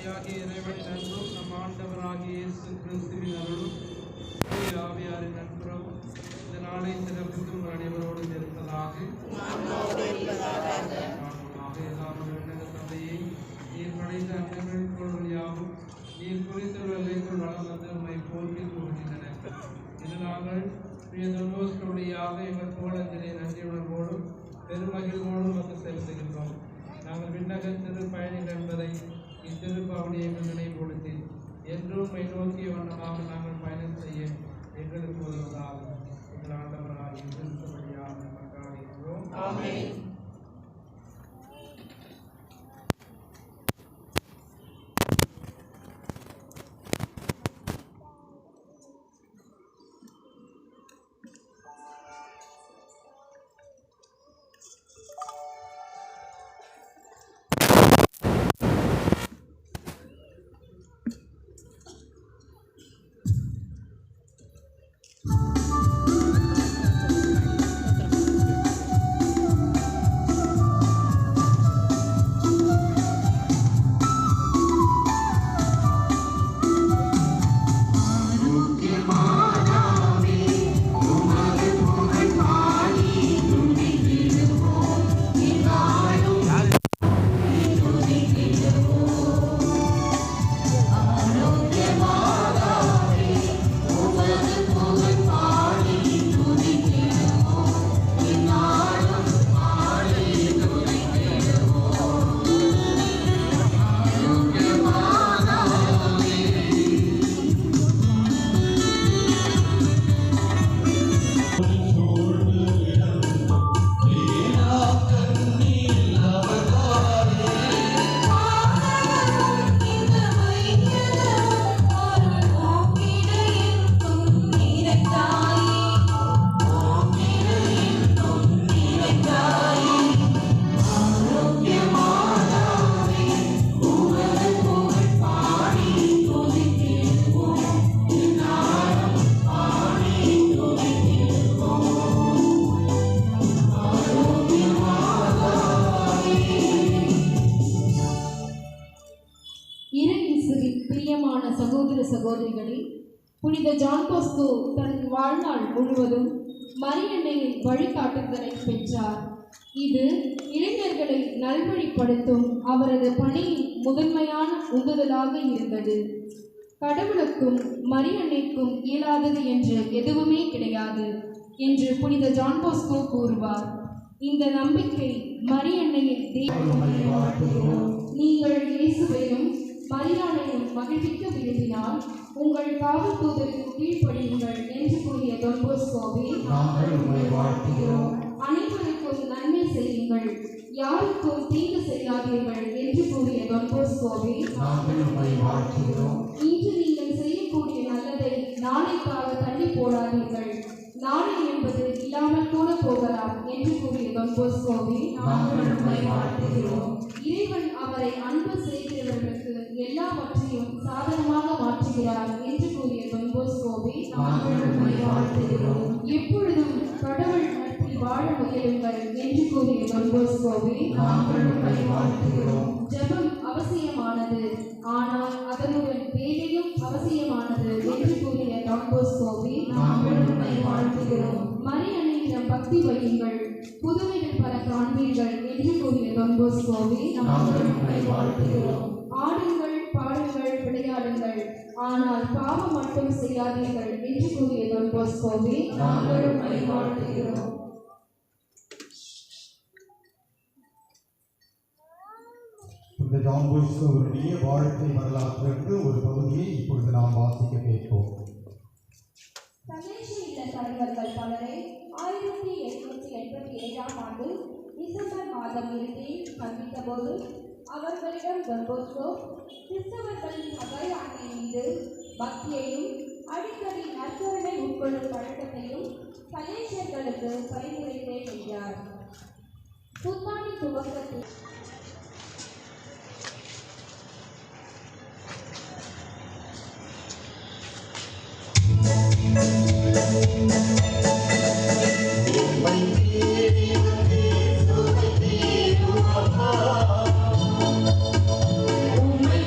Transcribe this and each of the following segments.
தந்தையாகிய இறைவனின் அன்பும் நம் ஆண்டவராகிய இயேசு கிறிஸ்துவின் அருளும் ஆவியாரின் நட்புறவும் இந்த நாளை சிறப்பித்து உங்கள் அனைவரோடு இருப்பதாக. தந்தையை நீர் படைத்த அங்கங்கள் பொருள் யாவும் நீர் குறித்துள்ள எல்லைக்குள் வளம் வந்து நம்மை போற்றி கூறுகின்றன. இது நாங்கள் பிரியதோஸ்களுடையாக எங்கள் கோலத்திலே நன்றி உணர்வோடும் பெருமகிழ்வோடும் வந்து செலுத்துகின்றோம். நாங்கள் விண்ணக திருப்பயணிகள் என்பதை இத்திருப்பாவடியை நினைவுபடுத்தி என்றும் நோக்கிய வண்ணமாக நாங்கள் பயணம் செய்ய எங்களுக்கு உதவுவதாக எங்கள் ஆண்டவராகிய கிறிஸ்து வழியாக மன்றாடுகிறோம். ஆமென். சகோதரிகளே, புனித ஜான் பாஸ்கோ தன் வாழ்நாள் முழுவதும் மரியன்னையின் வழிகாட்டுதலை பெற்றார். இது இளைஞர்களை நல்வழிப்படுத்தும் அவரது பணியின் முதன்மையான உந்துதலாக இருந்தது. கடவுளுக்கும் மரியன்னைக்கும் இயலாதது என்று எதுவுமே கிடையாது என்று புனித ஜான் பாஸ்கோ கூறுவார். இந்த நம்பிக்கை மரியன்னையின் நீங்கள் இயேசுவையும் மரியாதையும் மகிழ்விக்க விரும்பினால் உங்கள் காவல் தூதருக்கு கீழ்ப்படியுங்கள் என்று கூறிய டான் பாஸ்கோவை அனைவருக்கும் நன்மை செய்யுங்கள், யாருக்கும் தீங்கு செய்யாதீர்கள் என்று கூறிய டான் பாஸ்கோவை இன்று நீங்கள் செய்யக்கூடிய நல்லதை நாளைக்காக தள்ளி போடாதீர்கள், நாளை என்பது இல்லாமல் கூட போகலாம் என்று கூறிய டான் பாஸ்கோவை இறைவன் அவரை அன்பு செய்கிறவர்களுக்கு எல்லாவற்றையும் சாதனமாக மாற்றுகிறார் என்று கூறிய டான் பாஸ்கோவை எப்பொழுதும் கடவுள் நட்பில் வாழ முயலுங்கள் என்று கூறிய டான் பாஸ்கோவை ஜெபம் அவசியமானது, ஆனால் அதனுடன் வேலையும் அவசியமானது என்று கூறிய டான் பாஸ்கோவை மரியன்னையிடம் பக்தி வையுங்கள், புதுமைகள் பல காண்பீர்கள் என்று கூறிய டான் பாஸ்கோவை ஆடுங்கள், பாடுங்கள், விளையாடுங்கள், ஆனால் பாவம் மட்டும் செய்யாதீர்கள் என்று கூறிய டான் பாஸ்கோவை இந்த ஜான் பாஸ்கோவுடைய வாழ்க்கை வரலாற்றிற்கு ஒரு பகுதியை இப்பொழுது நாம் வாசிக்க கேட்போம். தலைவர்கள் பலரை 1887 ஆண்டு டிசம்பர் மாதம் இறுதியில் சந்தித்த போது அவர்களிடம் டான் பாஸ்கோ கிறிஸ்தவர்களின் சபையாண்மை மீது பக்தியையும் அடிக்கடி நற்கருணை உட்கொள்ளும் பழக்கத்தையும் சலேசியர்களுக்கு பரிந்துரைத்தேன் என்றார். புத்தாண்டு துவக்கத்தில் உம்மை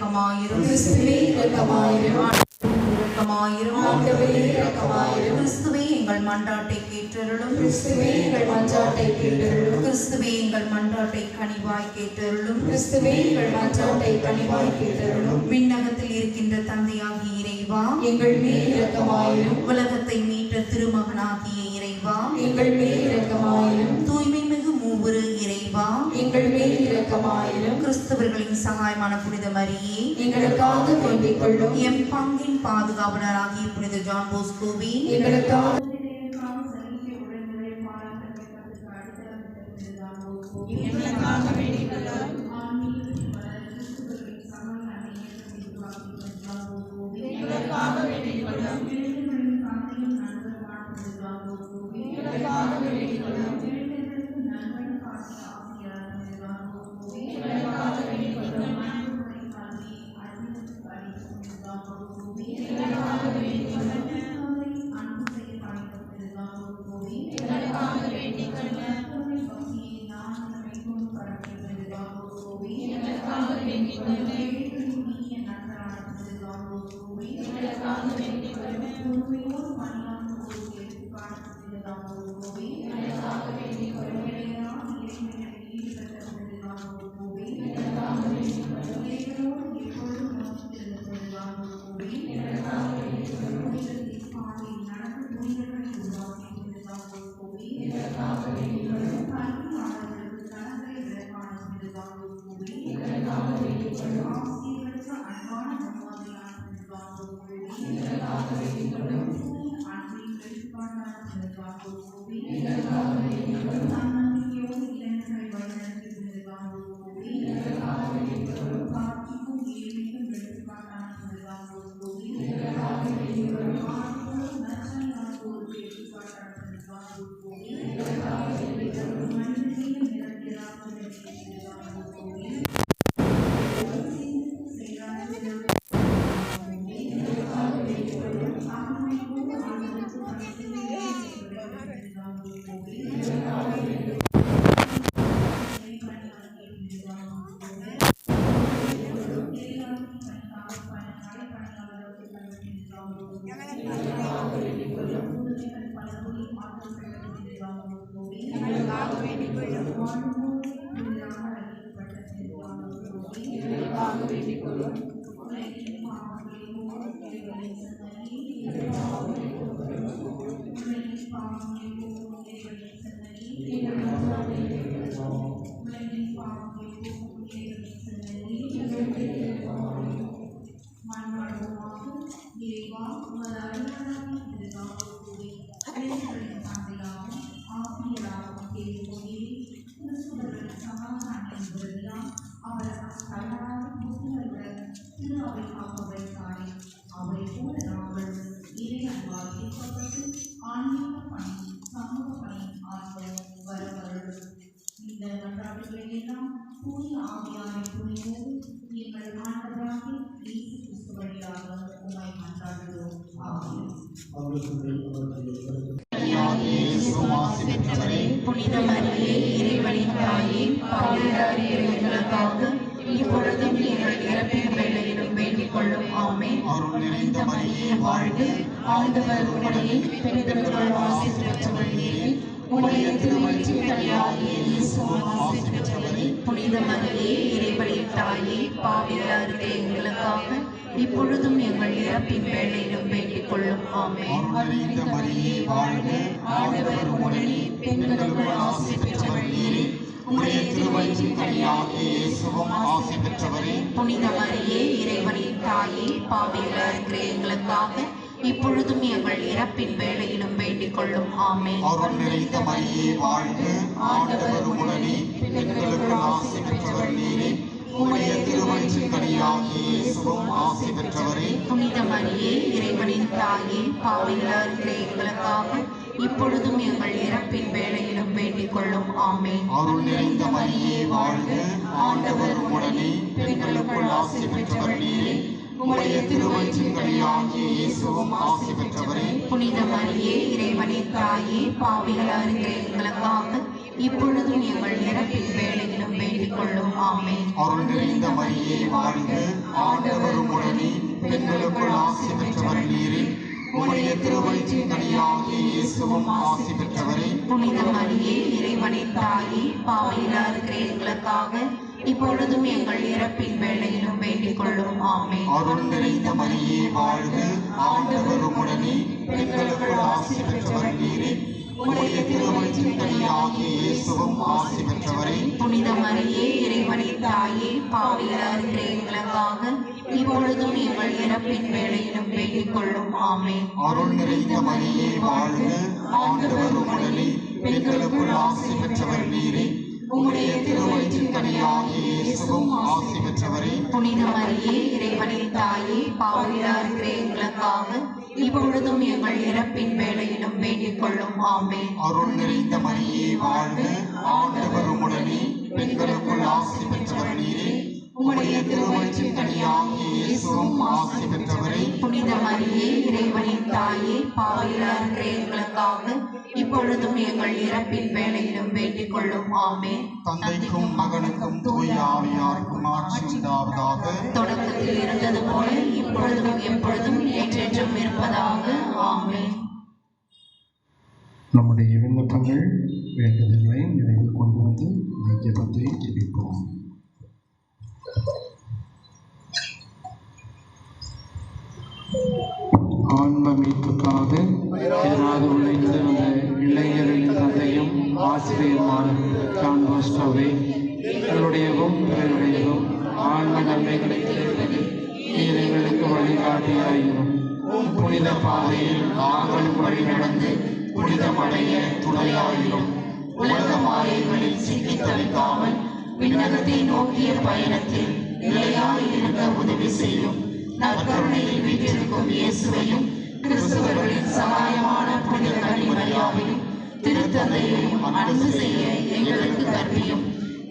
இரக்கமாயிரும். கிறிஸ்துவே இரக்கமாயிரும். இரக்கமாயிரும். ஆண்டவரே இரக்கமாயிரும். கிறிஸ்துவே எங்கள் மன்றாட்டை கேட்டருளும். கிறிஸ்துவே எங்கள் மன்றாட்டை கேட்டருளும். கிறிஸ்துவே எங்கள் மன்றாட்டை கனிவாய் கேட்டருளும். கிறிஸ்துவே எங்கள் மன்றாட்டை கனிவாய் கேட்டருளும். விண்ணகத்தில் இருக்கின்ற தந்தையாகிய இறைவா, எங்கள் மேல் இரக்கமாயிரும். உலகத்தை மீட்ட திருமகனாகிய இறைவா, எங்கள் மேல் இரக்கமாயிரும். தூய்மை மிகு மூவரு இறைவா, எங்கள் மேல் இரக்கமாயிரும். கிறிஸ்தவர்களின் சகாயமான புனித மரியே, எங்களுக்காக வேண்டிக் கொள்ளும். எம் பங்கின் பாதுகாவலராகிய புனித ஜான் போஸ்கோவே, எங்களுக்காக புனித மரியே இறைவனின் தாயே, பாவிகளாகிய எங்களுக்காக இப்பொழுதும் எங்கள் இறப்பின் வேளையிலும் வேண்டிக் கொள்ளும். ஆமென். அருள் நிறைந்த மரியே வாழ்க, ஆண்டவர் உம்முடைய பெண்களுக்குள் ஆசி பெற்றவள் நீரே. உம்முடைய திருவயிற்றின் கனியாகிய இயேசுவும் ஆசி பெற்றவரே. புனித மரியே இறைவனின் தாயே, பாவிகளாகிய எங்களுக்காக இப்பொழுதும் எங்கள் இறப்பின் வேளையிலும் வேண்டிக் கொள்ளும். ஆமென். அருள் நிறைந்த மரியே வாழ்க, ஆண்டவர் உம்முடைய பெண்களுக்குள் ஆசி பெற்றவள் நீரே. உம்முடைய திருவயிற்றின் கனியாகிய இயேசுவும் ஆசி பெற்றவரே. புனித மரியே இறைவனின் தாயே, பாவிகளாகிய எங்களுக்காக இப்பொழுதும் எங்கள் இறப்பின் வேளையிலும் வேண்டிக் கொள்ளும். ஆமென். அருள் நிறைந்த மரியே வாழ்க, ஆண்டவர் உம்முடைய பெண்களுக்குள் ஆசி பெற்றவள் நீரே. உம்முடைய திருவயிற்றின் கனியாகிய இயேசுவும் ஆசி பெற்றவரே. புனித மரியே இறைவனின் தாயே, பாவிகளாகிய எங்களுக்காக இப்பொழுதும் எங்கள் இறப்பின் வேளையிலும் வேண்டிக் கொள்ளும். ஆமென். அருள் நிறைந்த மரியே வாழ்க, ஆண்டவர் உம்முடைய பெண்களுக்குள் ஆசி பெற்றவள் நீரே. உம்முடைய திருவயிற்றின் கனியாகிய இயேசுவும் ஆசி பெற்றவரே. புனித மரியே இறைவனின் தாயே, பாவிகளாகிய எங்களுக்காக இப்பொழுதும் எங்கள் இறப்பின் வேளையிலும் வேண்டிக் கொள்ளும் ஆமென். அருள் நிறைந்த மரியே வாழ்க, ஆண்டவர் உம்முடனே, பெண்களுக்குள் ஆசி பெற்றவர் நீரே. உம்முடைய திருவயிற்றின் கனியாகிய இயேசுவும் ஆசி பெற்றவரே. புனித மரியே, இறைவனின் தாயே, பாவிகளாக இருக்கிற எங்களுக்காக இப்பொழுதும் எங்கள் இறப்பின் வேளையிலும் வேண்டிக் கொள்ளும் ஆமென். அருள் நிறைந்த மரியே வாழ்க, ஆண்டவர் உம்முடனே, பெண்களுக்குள் ஆசி பெற்றவர் நீரே. உம்முடைய திருவயிற்றின் கனியாகிய இயேசுவும் ஆசி பெற்றவரே. புனித மரியே, இறைவனின் தாயே, பாவிகளாக இருக்கிற எங்களுக்காக இப்பொழுதும் எங்கள் இறப்பின் வேளையிலும் வேண்டிக் கொள்ளும் ஆமென். அருள் நிறைந்த மரியே வாழ்க, ஆண்டவர் உம்முடனே, பெண்களுக்குள் ஆசி பெற்றவர் நீரே. உம்முடைய திருவயிற்றின் கனியாகிய இயேசுவும் ஆசி பெற்றவரே. புனித மரியே, இறைவனின் தாயே, பாவிகளாக இருக்கிற எங்களுக்காக இப்பொழுதும் எங்கள் இறப்பின் வேளையிலும் வேண்டிக் கொள்ளும் ஆமென். அருள் நிறைந்த மரியே வாழ்க, ஆண்டவர் உம்முடனே, பெண்களுக்குள் ஆசி பெற்றவர் நீரே. உம்முடைய திருவயிற்றின் கனியாகிய இயேசுவும் ஆசி பெற்றவரே. புனித மரியே, இறைவனின் தாயே, பாவிகளாக இருக்கிற எங்களுக்காக இப்பொழுதும் எங்கள் இறப்பின் வேளையிலும் வேண்டிக் கொள்ளும் ஆமென். தந்தைக்கும் மகனுக்கும் தூய ஆவியாருக்கும் ஆட்சி உண்டாவதாக. தொடக்கத்தில் இருந்தது போல இப்பொழுதும் எப்பொழுதும் என்றென்றும் இருப்பதாக ஆமென். நம்முடைய விண்ணப்பங்கள் வேண்டுதல்களை நிறைவில் கொண்டு வந்து இந்த ஜெபத்தை ஜெபிப்போம். ஆன்ம மீட்புக்காக எதிராக உழைத்து வந்த இளைஞரின் தந்தையும் ஆசிரியருமான ஜான் போஸ்கோவே, எங்களுடையவும் பிறருடையவும் ஆன்ம நன்மைகளை கேட்பது எங்களுக்கு வழிகாட்டியாயிரும். புனித பாதையில் நாங்கள் வழி நடந்து புனிதமடைய துணையாயிரும். உலக மாயைகளில் சிக்கி தவிக்காமல் விண்ணகத்தை நோக்கிய பயணத்தில் நிலையாய் இருக்க உதவி செய்யும். நற்கருணையில் வீற்றிருக்கும் இயேசுவையும் கிறிஸ்துவர்களின் சகாயமான புனித கன்னிமரியாவையும் திருத்தந்தையையும் அன்பு செய்ய எங்களுக்கு கற்பியும்.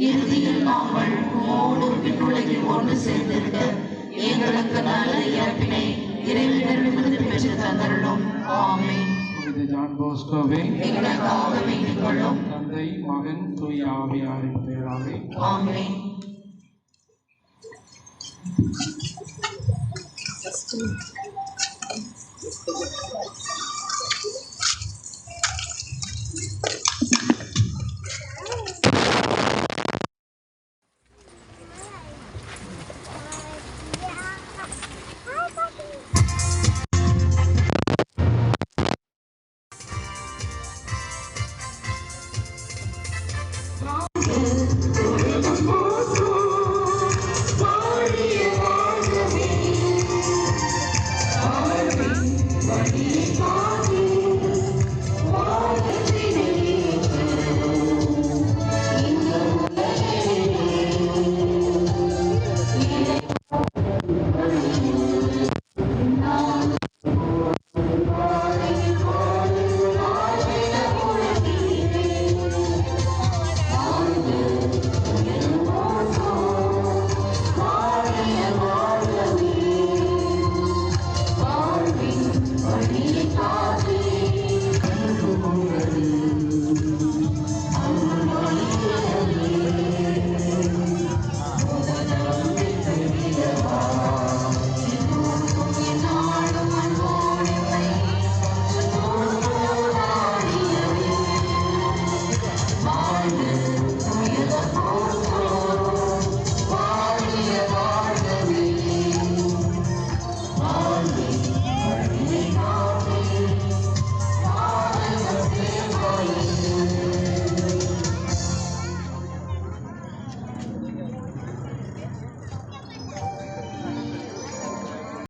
இறுதியில் நாங்கள் உம்மோடு விண்ணுலகில் ஒன்று சேர்ந்திருக்க எங்களுக்கு நல்ல இறப்பினை இறைவனிடமிருந்து பெற்று தந்தருளும் ஆமென். புனித ஜான் போஸ்கோவே, எங்களுக்காக வேண்டிக் கொள்ளும். தந்தை, மகன், தூய ஆவியாரின் பெயராலே ஆமென். Thank you.